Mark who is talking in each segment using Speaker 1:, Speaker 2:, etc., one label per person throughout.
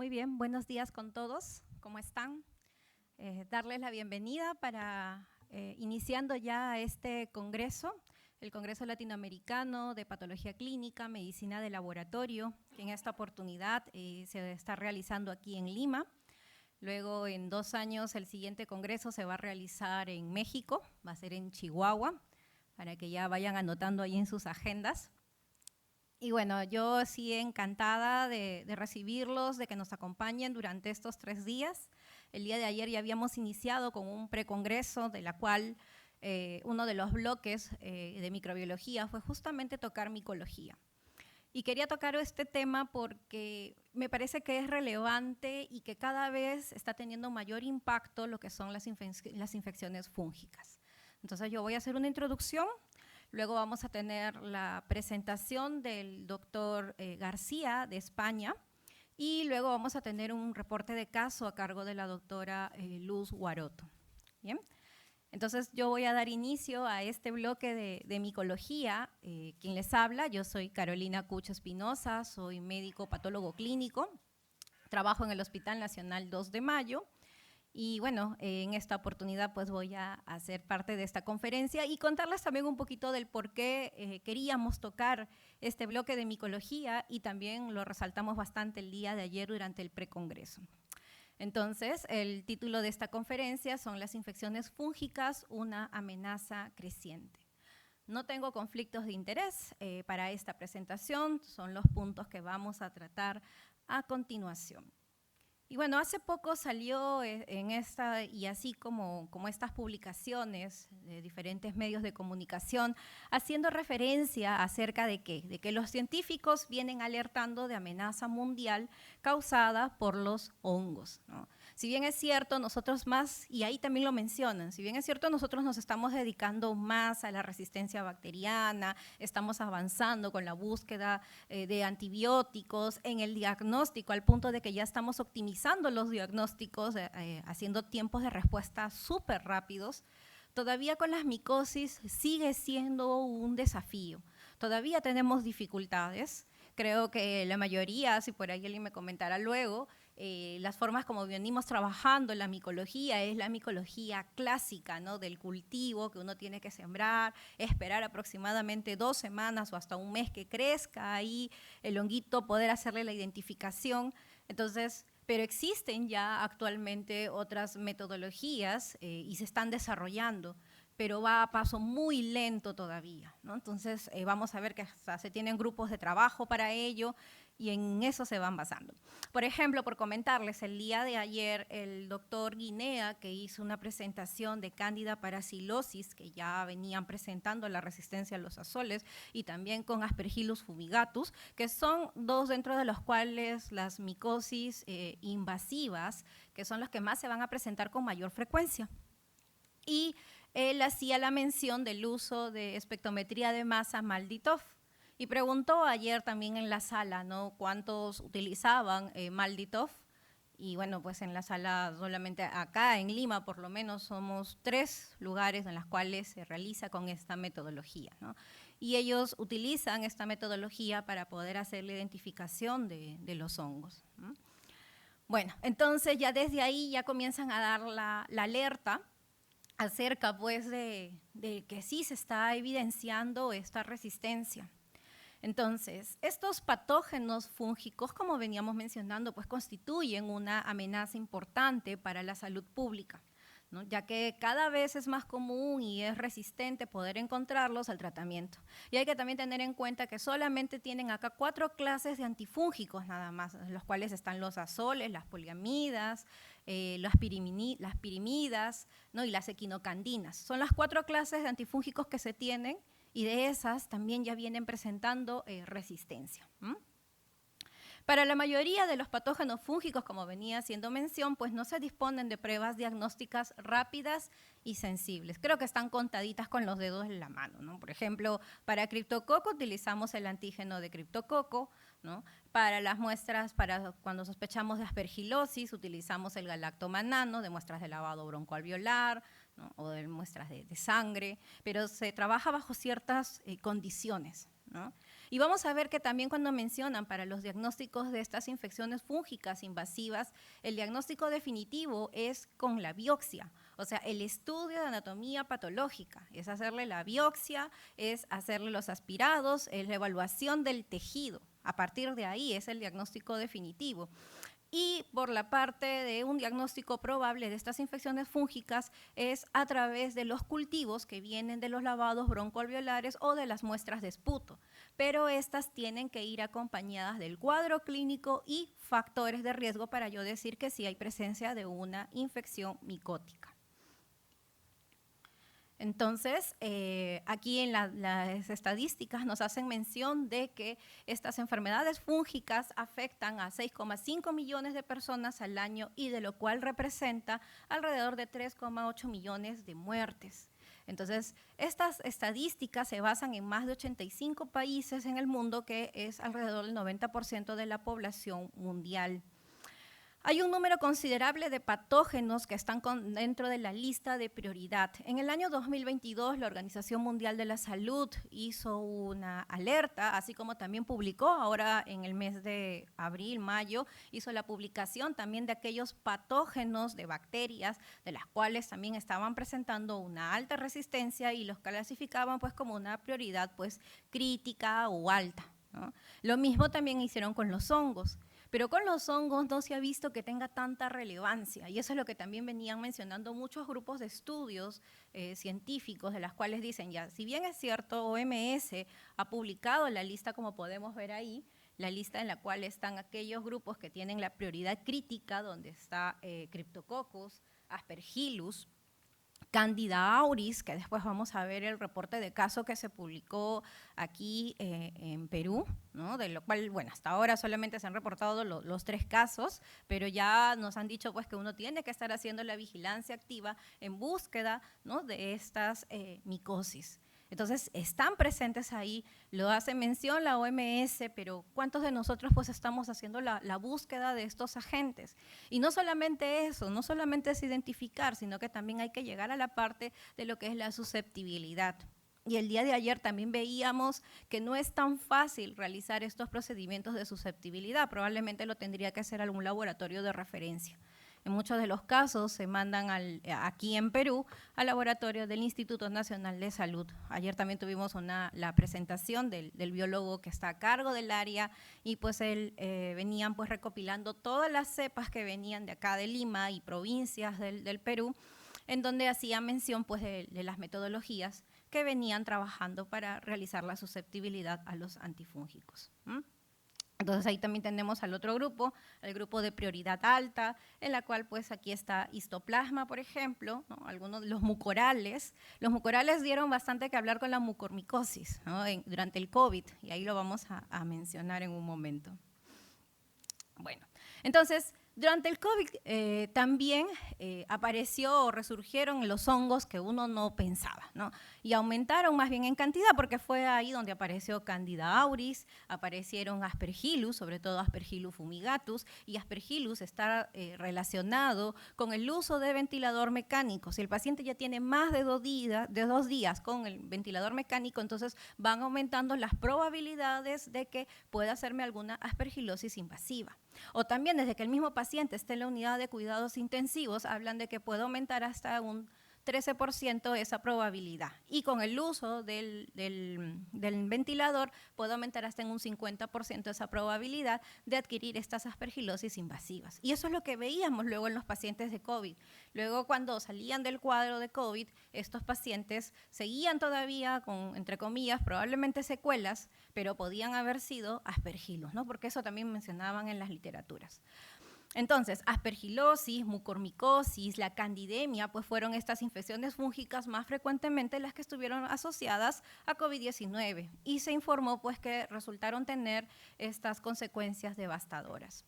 Speaker 1: Muy bien, buenos días con todos. ¿Cómo están? Darles la bienvenida para iniciando ya este congreso, el Congreso Latinoamericano de Patología Clínica, Medicina de Laboratorio, que en esta oportunidad se está realizando aquí en Lima. Luego, en 2 años, el siguiente congreso se va a realizar en México, va a ser en Chihuahua, para que ya vayan anotando ahí en sus agendas. Y bueno, yo sí encantada de recibirlos, de que nos acompañen durante estos 3 días. El día de ayer ya habíamos iniciado con un precongreso, de la cual uno de los bloques de microbiología fue justamente tocar micología. Y quería tocar este tema porque me parece que es relevante y que cada vez está teniendo mayor impacto lo que son las infecciones fúngicas. Entonces yo voy a hacer una introducción. Luego vamos a tener la presentación del doctor García de España y luego vamos a tener un reporte de caso a cargo de la doctora Luz Guaroto. ¿Bien? Entonces yo voy a dar inicio a este bloque de micología. Quien les habla, yo soy Carolina Cucho Espinosa, soy médico patólogo clínico, trabajo en el Hospital Nacional 2 de Mayo. Y bueno, en esta oportunidad pues voy a hacer parte de esta conferencia y contarles también un poquito del por qué queríamos tocar este bloque de micología y también lo resaltamos bastante el día de ayer durante el precongreso. Entonces, el título de esta conferencia son las infecciones fúngicas, una amenaza creciente. No tengo conflictos de interés para esta presentación, son los puntos que vamos a tratar a continuación. Y bueno, hace poco salió en esta, y así como estas publicaciones de diferentes medios de comunicación, haciendo referencia acerca de ¿qué? De que los científicos vienen alertando de amenaza mundial causada por los hongos, ¿no? Si bien es cierto, nosotros más, y ahí también lo mencionan, si bien es cierto, nosotros nos estamos dedicando más a la resistencia bacteriana, estamos avanzando con la búsqueda de antibióticos, en el diagnóstico, al punto de que ya estamos optimizando los diagnósticos, haciendo tiempos de respuesta súper rápidos. Todavía con las micosis sigue siendo un desafío. Todavía tenemos dificultades. Creo que la mayoría, si por ahí alguien me comentara luego, las formas como venimos trabajando en la micología es la micología clásica, ¿no? Del cultivo que uno tiene que sembrar, esperar aproximadamente 2 semanas o hasta un mes que crezca ahí el honguito, poder hacerle la identificación. Entonces, pero existen ya actualmente otras metodologías y se están desarrollando, pero va a paso muy lento todavía, ¿no? Entonces, vamos a ver que hasta se tienen grupos de trabajo para ello y en eso se van basando. Por ejemplo, por comentarles, el día de ayer el doctor Guinea, que hizo una presentación de Candida parasilosis, que ya venían presentando la resistencia a los azoles, y también con Aspergillus fumigatus, que son 2 dentro de los cuales las micosis invasivas, que son las que más se van a presentar con mayor frecuencia. Y él hacía la mención del uso de espectrometría de masa MALDI-TOF. Y preguntó ayer también en la sala, ¿no?, cuántos utilizaban MALDI-TOF. Y bueno, pues en la sala, solamente acá en Lima por lo menos, somos 3 lugares en los cuales se realiza con esta metodología, ¿no? Y ellos utilizan esta metodología para poder hacer la identificación de los hongos, ¿no? Bueno, entonces ya desde ahí ya comienzan a dar la alerta acerca pues de que sí se está evidenciando esta resistencia. Entonces, estos patógenos fúngicos, como veníamos mencionando, pues constituyen una amenaza importante para la salud pública, ¿no?, ya que cada vez es más común y es resistente poder encontrarlos al tratamiento. Y hay que también tener en cuenta que solamente tienen acá 4 clases de antifúngicos nada más, en los cuales están los azoles, las poliamidas, las pirimidas, ¿no?, y las equinocandinas. Son las 4 clases de antifúngicos que se tienen, y de esas también ya vienen presentando resistencia. Para la mayoría de los patógenos fúngicos, como venía haciendo mención, pues no se disponen de pruebas diagnósticas rápidas y sensibles. Creo que están contaditas con los dedos en la mano, ¿no? Por ejemplo, para criptococo utilizamos el antígeno de criptococo, ¿no? Para las muestras, para cuando sospechamos de aspergilosis, utilizamos el galactomanano de muestras de lavado broncoalveolar, ¿no?, o de muestras de sangre, pero se trabaja bajo ciertas condiciones, ¿no? Y vamos a ver que también cuando mencionan para los diagnósticos de estas infecciones fúngicas invasivas, el diagnóstico definitivo es con la biopsia, o sea, el estudio de anatomía patológica, es hacerle la biopsia, es hacerle los aspirados, es la evaluación del tejido. A partir de ahí es el diagnóstico definitivo. Y por la parte de un diagnóstico probable de estas infecciones fúngicas es a través de los cultivos que vienen de los lavados broncoalveolares o de las muestras de esputo, pero estas tienen que ir acompañadas del cuadro clínico y factores de riesgo para yo decir que sí hay presencia de una infección micótica. Entonces, aquí en las estadísticas nos hacen mención de que estas enfermedades fúngicas afectan a 6,5 millones de personas al año y de lo cual representa alrededor de 3,8 millones de muertes. Entonces, estas estadísticas se basan en más de 85 países en el mundo, que es alrededor del 90% de la población mundial. Hay un número considerable de patógenos que están dentro de la lista de prioridad. En el año 2022, la Organización Mundial de la Salud hizo una alerta, así como también publicó ahora en el mes de abril, mayo, hizo la publicación también de aquellos patógenos de bacterias, de las cuales también estaban presentando una alta resistencia y los clasificaban pues como una prioridad pues crítica o alta, ¿no? Lo mismo también hicieron con los hongos. Pero con los hongos no se ha visto que tenga tanta relevancia, y eso es lo que también venían mencionando muchos grupos de estudios científicos, de las cuales dicen ya, si bien es cierto, OMS ha publicado la lista, como podemos ver ahí, la lista en la cual están aquellos grupos que tienen la prioridad crítica, donde está Cryptococcus, Aspergillus, Candida auris, que después vamos a ver el reporte de caso que se publicó aquí en Perú, ¿no? De lo cual, bueno, hasta ahora solamente se han reportado los 3 casos, pero ya nos han dicho pues que uno tiene que estar haciendo la vigilancia activa en búsqueda, ¿no?, de estas micosis. Entonces, están presentes ahí, lo hace mención la OMS, pero ¿cuántos de nosotros pues estamos haciendo la búsqueda de estos agentes? Y no solamente eso, no solamente es identificar, sino que también hay que llegar a la parte de lo que es la susceptibilidad. Y el día de ayer también veíamos que no es tan fácil realizar estos procedimientos de susceptibilidad, probablemente lo tendría que hacer algún laboratorio de referencia. En muchos de los casos se mandan aquí en Perú al laboratorio del Instituto Nacional de Salud. Ayer también tuvimos la presentación del biólogo que está a cargo del área y pues venían pues recopilando todas las cepas que venían de acá de Lima y provincias del Perú, en donde hacía mención pues de las metodologías que venían trabajando para realizar la susceptibilidad a los antifúngicos. Entonces ahí también tenemos al otro grupo, el grupo de prioridad alta, en la cual pues aquí está histoplasma, por ejemplo, ¿no? Algunos de los mucorales. Los mucorales dieron bastante que hablar con la mucormicosis, ¿no?, durante el COVID, y ahí lo vamos a mencionar en un momento. Bueno, entonces, durante el COVID también apareció o resurgieron los hongos que uno no pensaba, ¿no? Y aumentaron más bien en cantidad porque fue ahí donde apareció Candida auris, aparecieron Aspergillus, sobre todo Aspergillus fumigatus, y Aspergillus está relacionado con el uso de ventilador mecánico. Si el paciente ya tiene más de 2 días con el ventilador mecánico, entonces van aumentando las probabilidades de que pueda hacerme alguna aspergillosis invasiva. O también desde que el mismo paciente esté en la unidad de cuidados intensivos, hablan de que puede aumentar hasta un 13% esa probabilidad. Y con el uso del ventilador puede aumentar hasta en un 50% esa probabilidad de adquirir estas aspergillosis invasivas. Y eso es lo que veíamos luego en los pacientes de COVID. Luego, cuando salían del cuadro de COVID, estos pacientes seguían todavía con, entre comillas, probablemente secuelas, pero podían haber sido aspergillus, ¿no? Porque eso también mencionaban en las literaturas. Entonces, aspergillosis, mucormicosis, la candidemia, pues fueron estas infecciones fúngicas más frecuentemente las que estuvieron asociadas a COVID-19 y se informó pues que resultaron tener estas consecuencias devastadoras.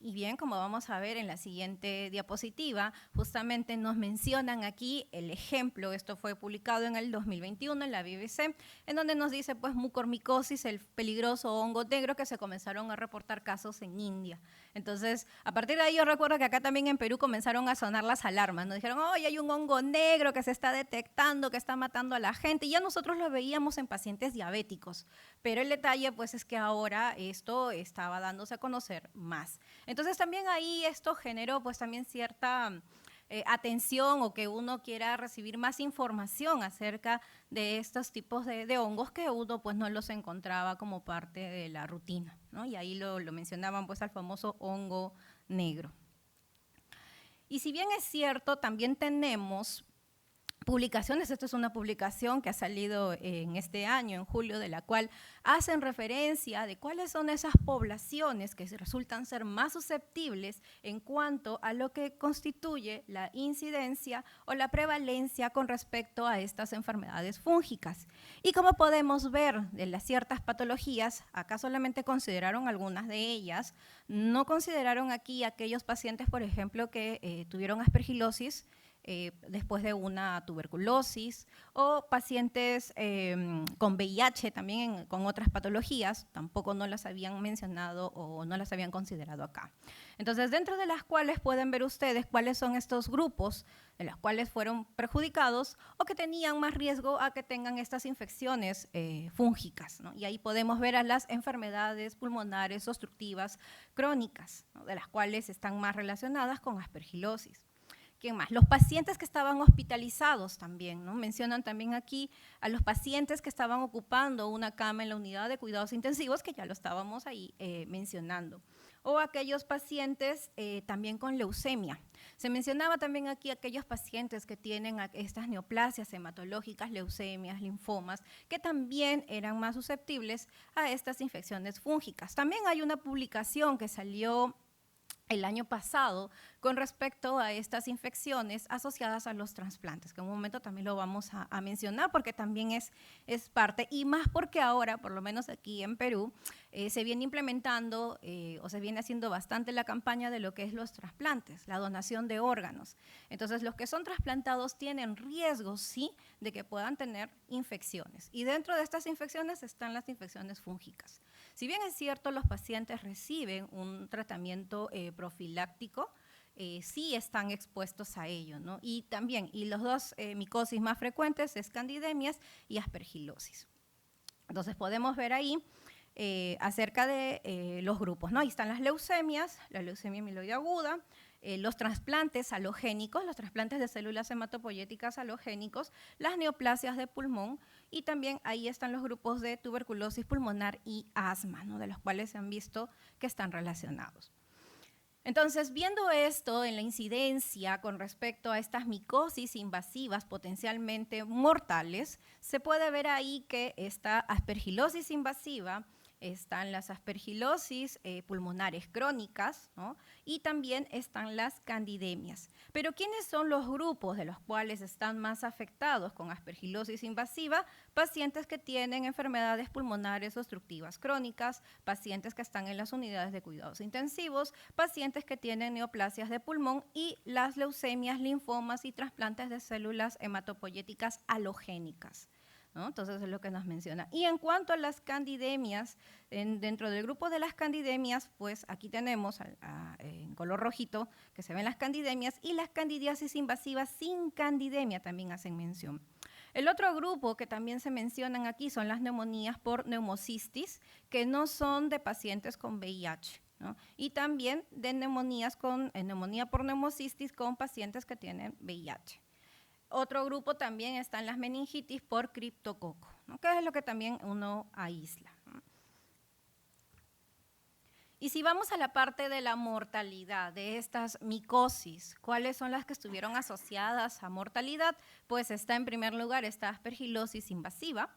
Speaker 1: Y bien, como vamos a ver en la siguiente diapositiva, justamente nos mencionan aquí el ejemplo, esto fue publicado en el 2021 en la BBC, en donde nos dice pues mucormicosis, el peligroso hongo negro, que se comenzaron a reportar casos en India. Entonces, a partir de ahí yo recuerdo que acá también en Perú comenzaron a sonar las alarmas, nos dijeron, oye, hay un hongo negro que se está detectando, que está matando a la gente, y ya nosotros lo veíamos en pacientes diabéticos, Pero el detalle pues es que ahora esto estaba dándose a conocer más. Entonces también ahí esto generó pues también cierta atención o que uno quiera recibir más información acerca de estos tipos de hongos que uno pues no los encontraba como parte de la rutina, ¿no? Y ahí lo mencionaban pues al famoso hongo negro. Y si bien es cierto, también tenemos publicaciones, esto es una publicación que ha salido en este año, en julio, de la cual hacen referencia de cuáles son esas poblaciones que resultan ser más susceptibles en cuanto a lo que constituye la incidencia o la prevalencia con respecto a estas enfermedades fúngicas. Y como podemos ver de las ciertas patologías, acá solamente consideraron algunas de ellas, no consideraron aquí aquellos pacientes, por ejemplo, que tuvieron aspergilosis, después de una tuberculosis, o pacientes con VIH también con otras patologías, tampoco no las habían mencionado o no las habían considerado acá. Entonces, dentro de las cuales pueden ver ustedes cuáles son estos grupos de los cuales fueron perjudicados o que tenían más riesgo a que tengan estas infecciones fúngicas, ¿no? Y ahí podemos ver a las enfermedades pulmonares obstructivas crónicas, ¿no? De las cuales están más relacionadas con aspergilosis. ¿Quién más? Los pacientes que estaban hospitalizados también, ¿no? Mencionan también aquí a los pacientes que estaban ocupando una cama en la unidad de cuidados intensivos, que ya lo estábamos ahí mencionando. O aquellos pacientes también con leucemia. Se mencionaba también aquí aquellos pacientes que tienen estas neoplasias hematológicas, leucemias, linfomas, que también eran más susceptibles a estas infecciones fúngicas. También hay una publicación que salió el año pasado con respecto a estas infecciones asociadas a los trasplantes, que en un momento también lo vamos a mencionar porque también es parte, y más porque ahora, por lo menos aquí en Perú, se viene implementando o se viene haciendo bastante la campaña de lo que es los trasplantes, la donación de órganos. Entonces, los que son trasplantados tienen riesgo, sí, de que puedan tener infecciones. Y dentro de estas infecciones están las infecciones fúngicas. Si bien es cierto, los pacientes reciben un tratamiento profiláctico, sí están expuestos a ello, ¿no? Y también, y los dos micosis más frecuentes es candidemias y aspergilosis. Entonces podemos ver ahí acerca de los grupos, ¿no? Ahí están las leucemias, la leucemia amiloide aguda, los trasplantes halogénicos, los trasplantes de células hematopoyéticas halogénicos, las neoplasias de pulmón, y también ahí están los grupos de tuberculosis pulmonar y asma, ¿no? De los cuales se han visto que están relacionados. Entonces, viendo esto en la incidencia con respecto a estas micosis invasivas potencialmente mortales, se puede ver ahí que esta aspergilosis invasiva, están las aspergilosis pulmonares crónicas, ¿no? Y también están las candidemias. Pero ¿quiénes son los grupos de los cuales están más afectados con aspergilosis invasiva? Pacientes que tienen enfermedades pulmonares obstructivas crónicas, pacientes que están en las unidades de cuidados intensivos, pacientes que tienen neoplasias de pulmón y las leucemias, linfomas y trasplantes de células hematopoyéticas halogénicas, ¿no? Entonces es lo que nos menciona. Y en cuanto a las candidemias, dentro del grupo de las candidemias, pues aquí tenemos en color rojito que se ven las candidemias, y las candidiasis invasivas sin candidemia también hacen mención. El otro grupo que también se mencionan aquí son las neumonías por neumocistis, que no son de pacientes con VIH, ¿no? Y también de neumonía por neumocistis con pacientes que tienen VIH. Otro grupo también están las meningitis por criptococo, ¿no? Que es lo que también uno aísla, ¿no? Y si vamos a la parte de la mortalidad de estas micosis, ¿cuáles son las que estuvieron asociadas a mortalidad? Pues está en primer lugar esta aspergilosis invasiva,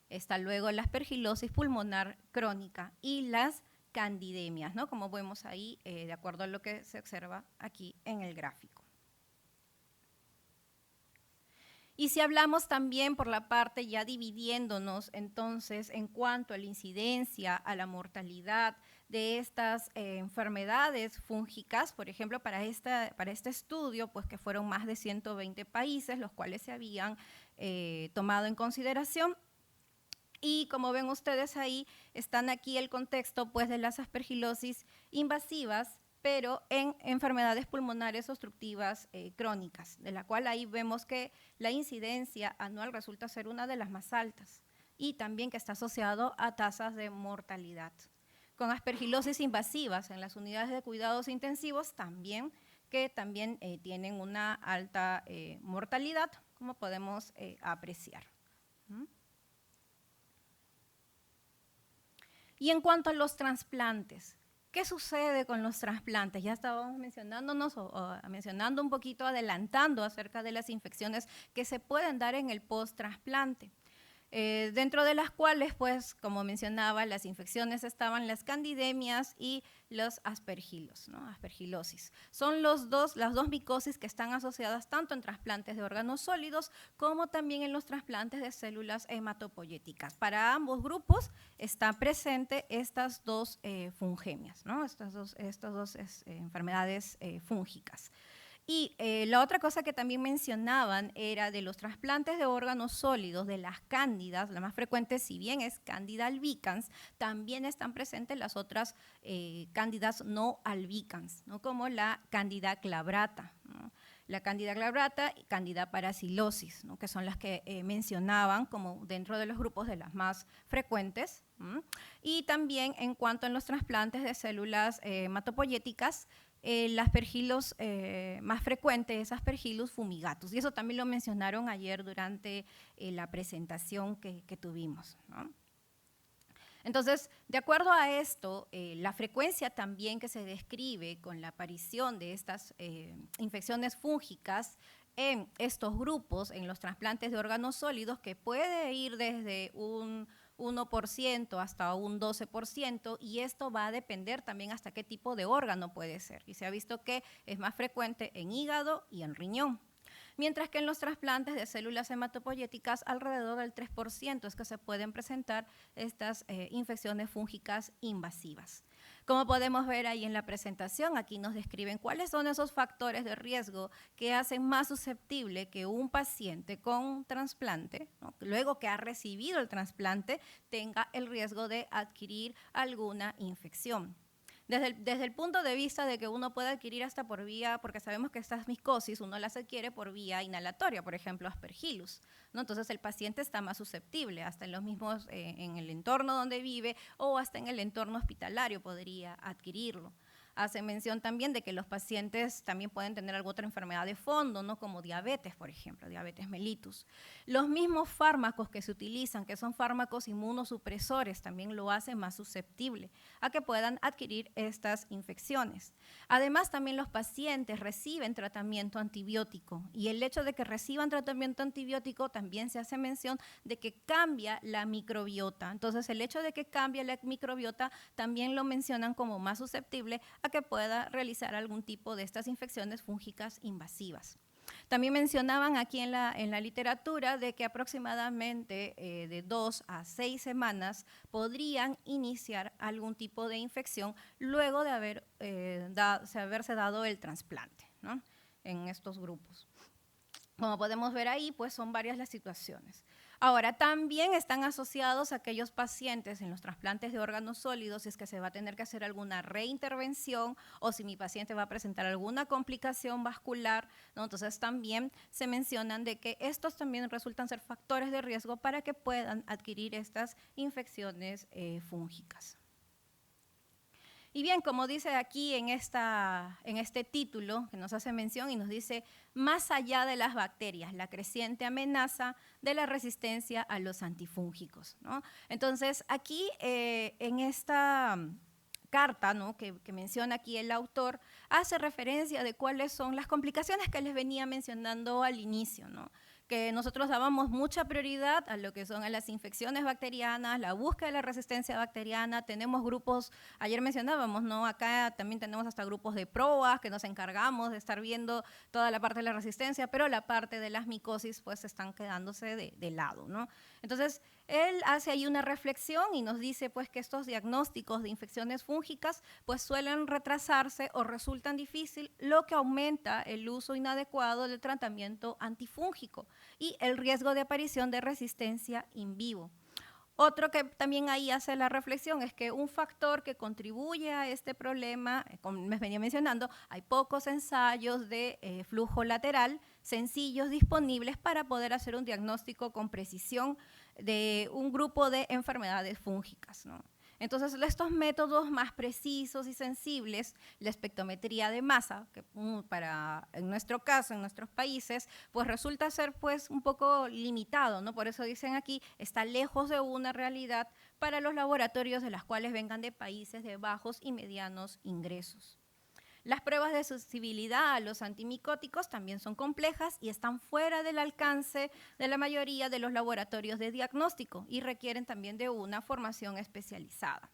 Speaker 1: está luego la aspergilosis pulmonar crónica y las candidemias, ¿no? Como vemos ahí, de acuerdo a lo que se observa aquí en el gráfico. Y si hablamos también por la parte ya dividiéndonos entonces en cuanto a la incidencia, a la mortalidad de estas enfermedades fúngicas, por ejemplo, para este estudio, pues que fueron más de 120 países los cuales se habían tomado en consideración. Y como ven ustedes ahí, están aquí el contexto pues de las aspergilosis invasivas, pero en enfermedades pulmonares obstructivas crónicas, de la cual ahí vemos que la incidencia anual resulta ser una de las más altas. y también que está asociado a tasas de mortalidad. Con aspergilosis invasivas en las unidades de cuidados intensivos también, que también tienen una alta mortalidad, como podemos apreciar. Y en cuanto a los trasplantes, ¿qué sucede con los trasplantes? Ya estábamos mencionando un poquito, adelantando acerca de las infecciones que se pueden dar en el post-trasplante. Dentro de las cuales, pues, como mencionaba, las infecciones estaban las candidemias y los aspergilos, ¿no? Aspergilosis. Son las dos micosis que están asociadas tanto en trasplantes de órganos sólidos como también en los trasplantes de células hematopoyéticas. Para ambos grupos están presentes estas dos fungemias, ¿no? Estas dos enfermedades fúngicas. Y la otra cosa que también mencionaban era de los trasplantes de órganos sólidos, de las cándidas, la más frecuente, si bien es Candida albicans, también están presentes las otras cándidas no albicans, ¿no? Como la Candida glabrata, ¿no? La Candida glabrata y Candida paracilosis, ¿no? Que son las que mencionaban como dentro de los grupos de las más frecuentes. Y también en cuanto a los trasplantes de células hematopoyéticas, el aspergillus más frecuente es Aspergillus fumigatus, y eso también lo mencionaron ayer durante la presentación que tuvimos, ¿no? Entonces, de acuerdo a esto, la frecuencia también que se describe con la aparición de estas infecciones fúngicas en estos grupos, en los trasplantes de órganos sólidos, que puede ir desde un 1% hasta un 12%, y esto va a depender también hasta qué tipo de órgano puede ser. Y se ha visto que es más frecuente en hígado y en riñón. Mientras que en los trasplantes de células hematopoyéticas, alrededor del 3% es que se pueden presentar estas infecciones fúngicas invasivas. Como podemos ver ahí en la presentación, aquí nos describen cuáles son esos factores de riesgo que hacen más susceptible que un paciente con trasplante, ¿no?, luego que ha recibido el trasplante, tenga el riesgo de adquirir alguna infección. Desde el punto de vista de que uno puede adquirir hasta por vía, porque sabemos que estas micosis uno las adquiere por vía inhalatoria, por ejemplo, Aspergillus, ¿no? Entonces el paciente está más susceptible, hasta en los mismos, en el entorno donde vive o hasta en el entorno hospitalario podría adquirirlo. Hace mención también de que los pacientes también pueden tener alguna otra enfermedad de fondo, ¿no?, como diabetes, por ejemplo, diabetes mellitus. Los mismos fármacos que se utilizan, que son fármacos inmunosupresores, también lo hacen más susceptible a que puedan adquirir estas infecciones. Además, también los pacientes reciben tratamiento antibiótico, y el hecho de que reciban tratamiento antibiótico también se hace mención de que cambia la microbiota. Entonces, el hecho de que cambie la microbiota también lo mencionan como más susceptible a que pueda realizar algún tipo de estas infecciones fúngicas invasivas. También mencionaban aquí en la literatura de que aproximadamente de 2 a 6 semanas podrían iniciar algún tipo de infección luego de haberse dado el trasplante, ¿no?, en estos grupos. Como podemos ver ahí, pues son varias las situaciones. Ahora, también están asociados aquellos pacientes en los trasplantes de órganos sólidos, si es que se va a tener que hacer alguna reintervención o si mi paciente va a presentar alguna complicación vascular, ¿no? Entonces también se mencionan de que estos también resultan ser factores de riesgo para que puedan adquirir estas infecciones fúngicas. Y bien, como dice aquí en este título que nos hace mención y nos dice, más allá de las bacterias, la creciente amenaza de la resistencia a los antifúngicos, ¿no? Entonces, aquí en esta carta, ¿no?, que menciona aquí el autor, hace referencia de cuáles son las complicaciones que les venía mencionando al inicio, ¿no?, que nosotros dábamos mucha prioridad a lo que son las infecciones bacterianas, la búsqueda de la resistencia bacteriana. Tenemos grupos, ayer mencionábamos, ¿no?, acá también tenemos hasta grupos de PROAS que nos encargamos de estar viendo toda la parte de la resistencia, pero la parte de las micosis pues están quedándose de lado, ¿no? Entonces, él hace ahí una reflexión y nos dice pues que estos diagnósticos de infecciones fúngicas pues suelen retrasarse o resultan difícil, lo que aumenta el uso inadecuado del tratamiento antifúngico y el riesgo de aparición de resistencia in vivo. Otro que también ahí hace la reflexión es que un factor que contribuye a este problema, como me venía mencionando, hay pocos ensayos de flujo lateral sencillos disponibles para poder hacer un diagnóstico con precisión de un grupo de enfermedades fúngicas, ¿no? Entonces, estos métodos más precisos y sensibles, la espectrometría de masa, que en nuestro caso, en nuestros países, pues resulta ser pues un poco limitado, ¿no? Por eso dicen aquí, está lejos de una realidad para los laboratorios de las cuales vengan de países de bajos y medianos ingresos. Las pruebas de sensibilidad a los antimicóticos también son complejas y están fuera del alcance de la mayoría de los laboratorios de diagnóstico y requieren también de una formación especializada.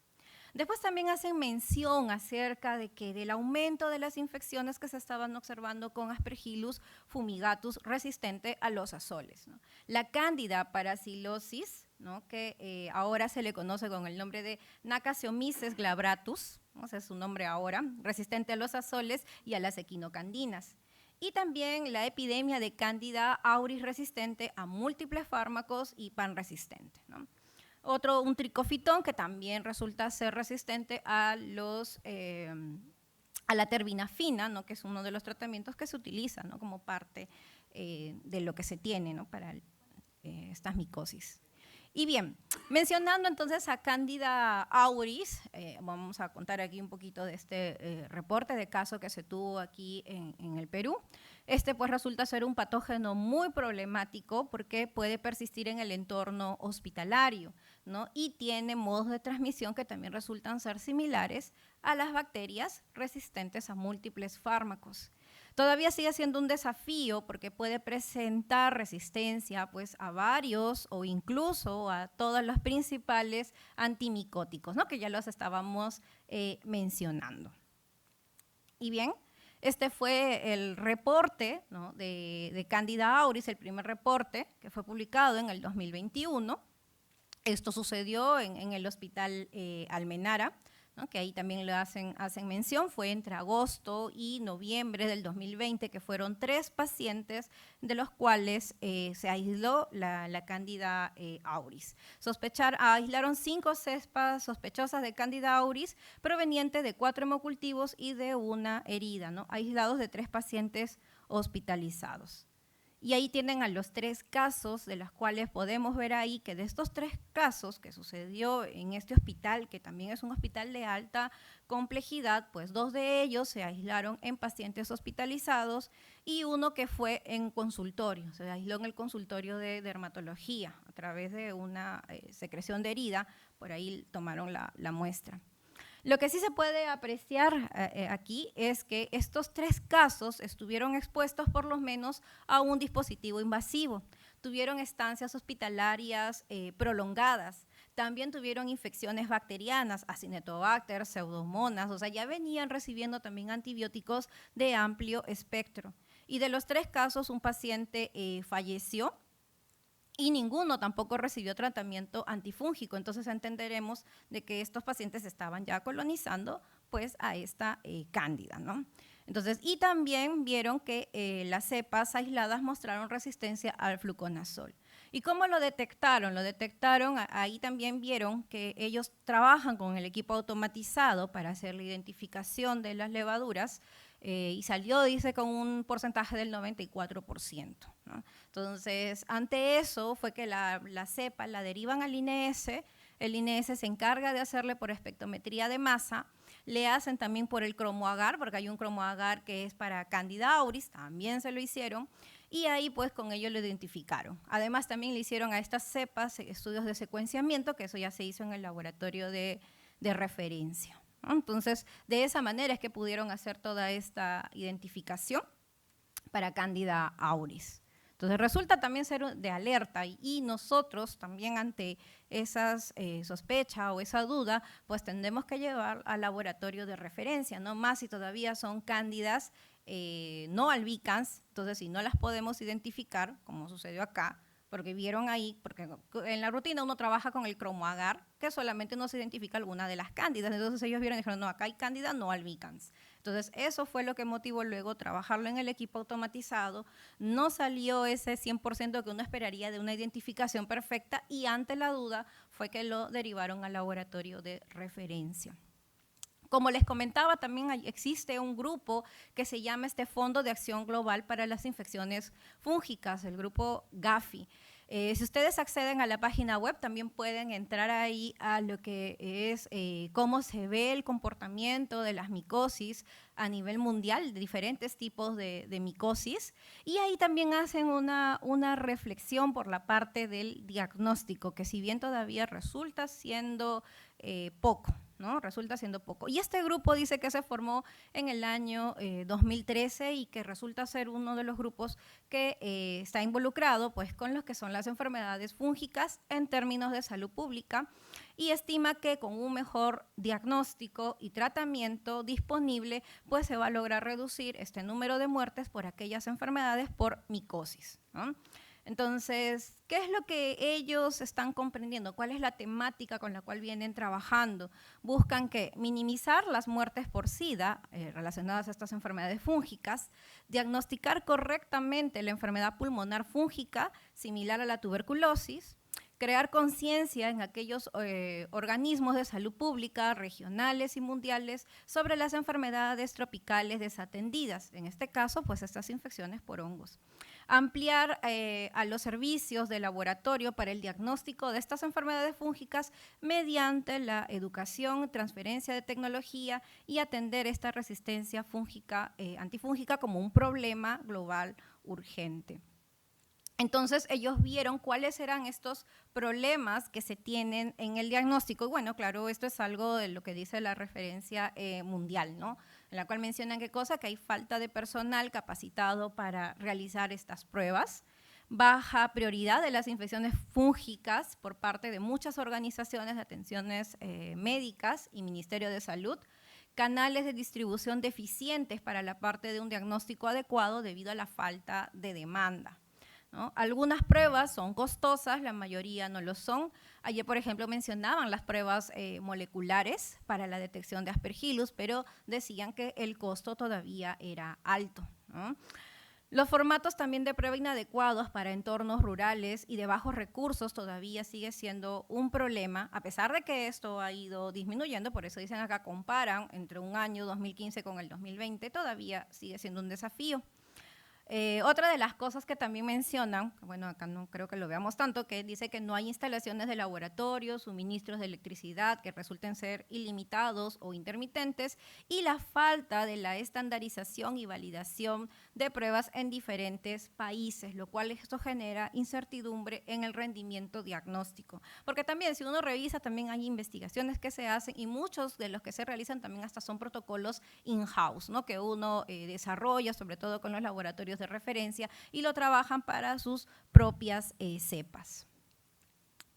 Speaker 1: Después también hacen mención acerca de que del aumento de las infecciones que se estaban observando con Aspergillus fumigatus resistente a los azoles, ¿no? La Cándida parasilosis, ¿no? Que ahora se le conoce con el nombre de Nacasiomices glabratus, ¿no? Ese es su nombre ahora, resistente a los azoles y a las equinocandinas. Y también la epidemia de Cándida auris resistente a múltiples fármacos y panresistente, ¿no? Un tricofitón que también resulta ser resistente a la terbinafina, ¿no? Que es uno de los tratamientos que se utiliza, ¿no? Como parte de lo que se tiene, ¿no? Para estas micosis. Y bien, mencionando entonces a Cándida auris, vamos a contar aquí un poquito de este reporte de caso que se tuvo aquí en el Perú. Este pues resulta ser un patógeno muy problemático porque puede persistir en el entorno hospitalario, ¿no? Y tiene modos de transmisión que también resultan ser similares a las bacterias resistentes a múltiples fármacos. Todavía sigue siendo un desafío porque puede presentar resistencia pues, a varios o incluso a todos los principales antimicóticos, ¿no? Que ya los estábamos mencionando. Y bien, este fue el reporte, ¿no? de Cándida auris, el primer reporte que fue publicado en el 2021. Esto sucedió en el Hospital Almenara, ¿no? Que ahí también le hacen mención, fue entre agosto y noviembre del 2020, que fueron 3 pacientes de los cuales se aisló la Cándida auris. Aislaron 5 cepas sospechosas de Cándida auris provenientes de 4 hemocultivos y de una herida, ¿no? Aislados de 3 pacientes hospitalizados. Y ahí tienen a los 3 casos de los cuales podemos ver ahí que de estos 3 casos que sucedió en este hospital, que también es un hospital de alta complejidad, pues 2 de ellos se aislaron en pacientes hospitalizados y uno que fue en consultorio, se aisló en el consultorio de dermatología a través de una secreción de herida, por ahí tomaron la muestra. Lo que sí se puede apreciar aquí es que estos 3 casos estuvieron expuestos por lo menos a un dispositivo invasivo, tuvieron estancias hospitalarias prolongadas, también tuvieron infecciones bacterianas, Acinetobacter, Pseudomonas, o sea, ya venían recibiendo también antibióticos de amplio espectro. Y de los 3 casos, un paciente falleció, y ninguno tampoco recibió tratamiento antifúngico. Entonces entenderemos de que estos pacientes estaban ya colonizando pues a esta cándida, ¿no? Entonces, y también vieron que las cepas aisladas mostraron resistencia al fluconazol. ¿Y cómo lo detectaron? Lo detectaron, ahí también vieron que ellos trabajan con el equipo automatizado para hacer la identificación de las levaduras, y salió, dice, con un porcentaje del 94%, ¿no? Entonces, ante eso fue que la cepa la derivan al INS, el INS se encarga de hacerle por espectrometría de masa, le hacen también por el cromoagar, porque hay un cromoagar que es para Cándida auris, también se lo hicieron, y ahí pues con ello lo identificaron. Además también le hicieron a estas cepas estudios de secuenciamiento, que eso ya se hizo en el laboratorio de referencia. Entonces, de esa manera es que pudieron hacer toda esta identificación para Cándida auris. Entonces, resulta también ser de alerta y nosotros también ante esas sospechas o esa duda, pues tendremos que llevar al laboratorio de referencia, no más si todavía son cándidas no albicans, entonces si no las podemos identificar, como sucedió acá, porque vieron ahí, porque en la rutina uno trabaja con el cromoagar, que solamente no se identifica alguna de las cándidas, entonces ellos vieron y dijeron, no, acá hay cándida no albicans. Entonces, eso fue lo que motivó luego trabajarlo en el equipo automatizado. No salió ese 100% que uno esperaría de una identificación perfecta y ante la duda fue que lo derivaron al laboratorio de referencia. Como les comentaba, también existe un grupo que se llama Fondo de Acción Global para las Infecciones Fúngicas, el grupo Gafi. Si ustedes acceden a la página web, también pueden entrar ahí a lo que es cómo se ve el comportamiento de las micosis a nivel mundial, de diferentes tipos de micosis, y ahí también hacen una reflexión por la parte del diagnóstico, que si bien todavía resulta siendo poco, ¿no? Resulta siendo poco. Y este grupo dice que se formó en el año 2013 y que resulta ser uno de los grupos que está involucrado pues, con los que son las enfermedades fúngicas en términos de salud pública y estima que con un mejor diagnóstico y tratamiento disponible pues se va a lograr reducir este número de muertes por aquellas enfermedades por micosis, ¿no? Entonces, ¿qué es lo que ellos están comprendiendo? ¿Cuál es la temática con la cual vienen trabajando? Buscan que minimizar las muertes por SIDA relacionadas a estas enfermedades fúngicas, diagnosticar correctamente la enfermedad pulmonar fúngica similar a la tuberculosis, crear conciencia en aquellos organismos de salud pública, regionales y mundiales, sobre las enfermedades tropicales desatendidas, en este caso, pues estas infecciones por hongos. Ampliar a los servicios de laboratorio para el diagnóstico de estas enfermedades fúngicas mediante la educación, transferencia de tecnología y atender esta resistencia fúngica, antifúngica como un problema global urgente. Entonces, ellos vieron cuáles eran estos problemas que se tienen en el diagnóstico. Y bueno, claro, esto es algo de lo que dice la referencia mundial, ¿no? En la cual mencionan qué cosa, que hay falta de personal capacitado para realizar estas pruebas, baja prioridad de las infecciones fúngicas por parte de muchas organizaciones de atenciones médicas y Ministerio de Salud, canales de distribución deficientes para la parte de un diagnóstico adecuado debido a la falta de demanda, ¿no? Algunas pruebas son costosas, la mayoría no lo son. Ayer, por ejemplo, mencionaban las pruebas moleculares para la detección de Aspergillus, pero decían que el costo todavía era alto, ¿no? Los formatos también de prueba inadecuados para entornos rurales y de bajos recursos todavía sigue siendo un problema, a pesar de que esto ha ido disminuyendo, por eso dicen acá, comparan entre un año 2015 con el 2020, todavía sigue siendo un desafío. Otra de las cosas que también mencionan, bueno, acá no creo que lo veamos tanto, que dice que no hay instalaciones de laboratorio, suministros de electricidad que resulten ser ilimitados o intermitentes y la falta de la estandarización y validación de pruebas en diferentes países, lo cual esto genera incertidumbre en el rendimiento diagnóstico. Porque también, si uno revisa, también hay investigaciones que se hacen y muchos de los que se realizan también hasta son protocolos in-house, ¿no? Que uno desarrolla, sobre todo con los laboratorios de referencia, y lo trabajan para sus propias cepas.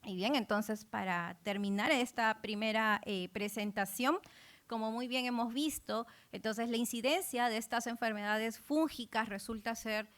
Speaker 1: Y bien, entonces para terminar esta primera presentación, como muy bien hemos visto, entonces la incidencia de estas enfermedades fúngicas resulta ser,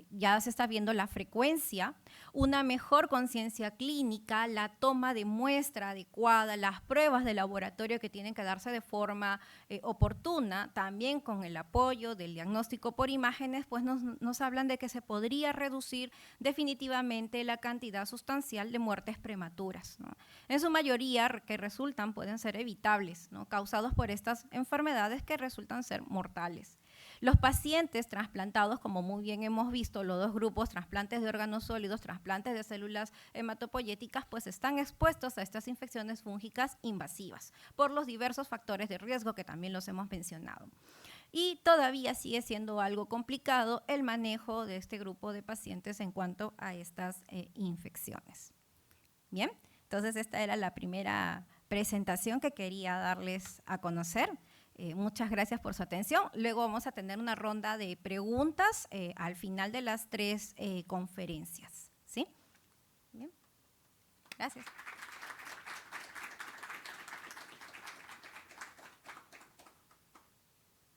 Speaker 1: ya se está viendo la frecuencia, una mejor conciencia clínica, la toma de muestra adecuada, las pruebas de laboratorio que tienen que darse de forma oportuna, también con el apoyo del diagnóstico por imágenes, pues nos hablan de que se podría reducir definitivamente la cantidad sustancial de muertes prematuras, ¿no? En su mayoría que resultan pueden ser evitables, ¿no? Causados por estas enfermedades que resultan ser mortales. Los pacientes trasplantados, como muy bien hemos visto, los dos grupos, trasplantes de órganos sólidos, trasplantes de células hematopoyéticas, pues están expuestos a estas infecciones fúngicas invasivas por los diversos factores de riesgo que también los hemos mencionado. Y todavía sigue siendo algo complicado el manejo de este grupo de pacientes en cuanto a estas infecciones. Bien, entonces esta era la primera presentación que quería darles a conocer. Muchas gracias por su atención. Luego vamos a tener una ronda de preguntas al final de las 3 conferencias. ¿Sí? Bien. Gracias.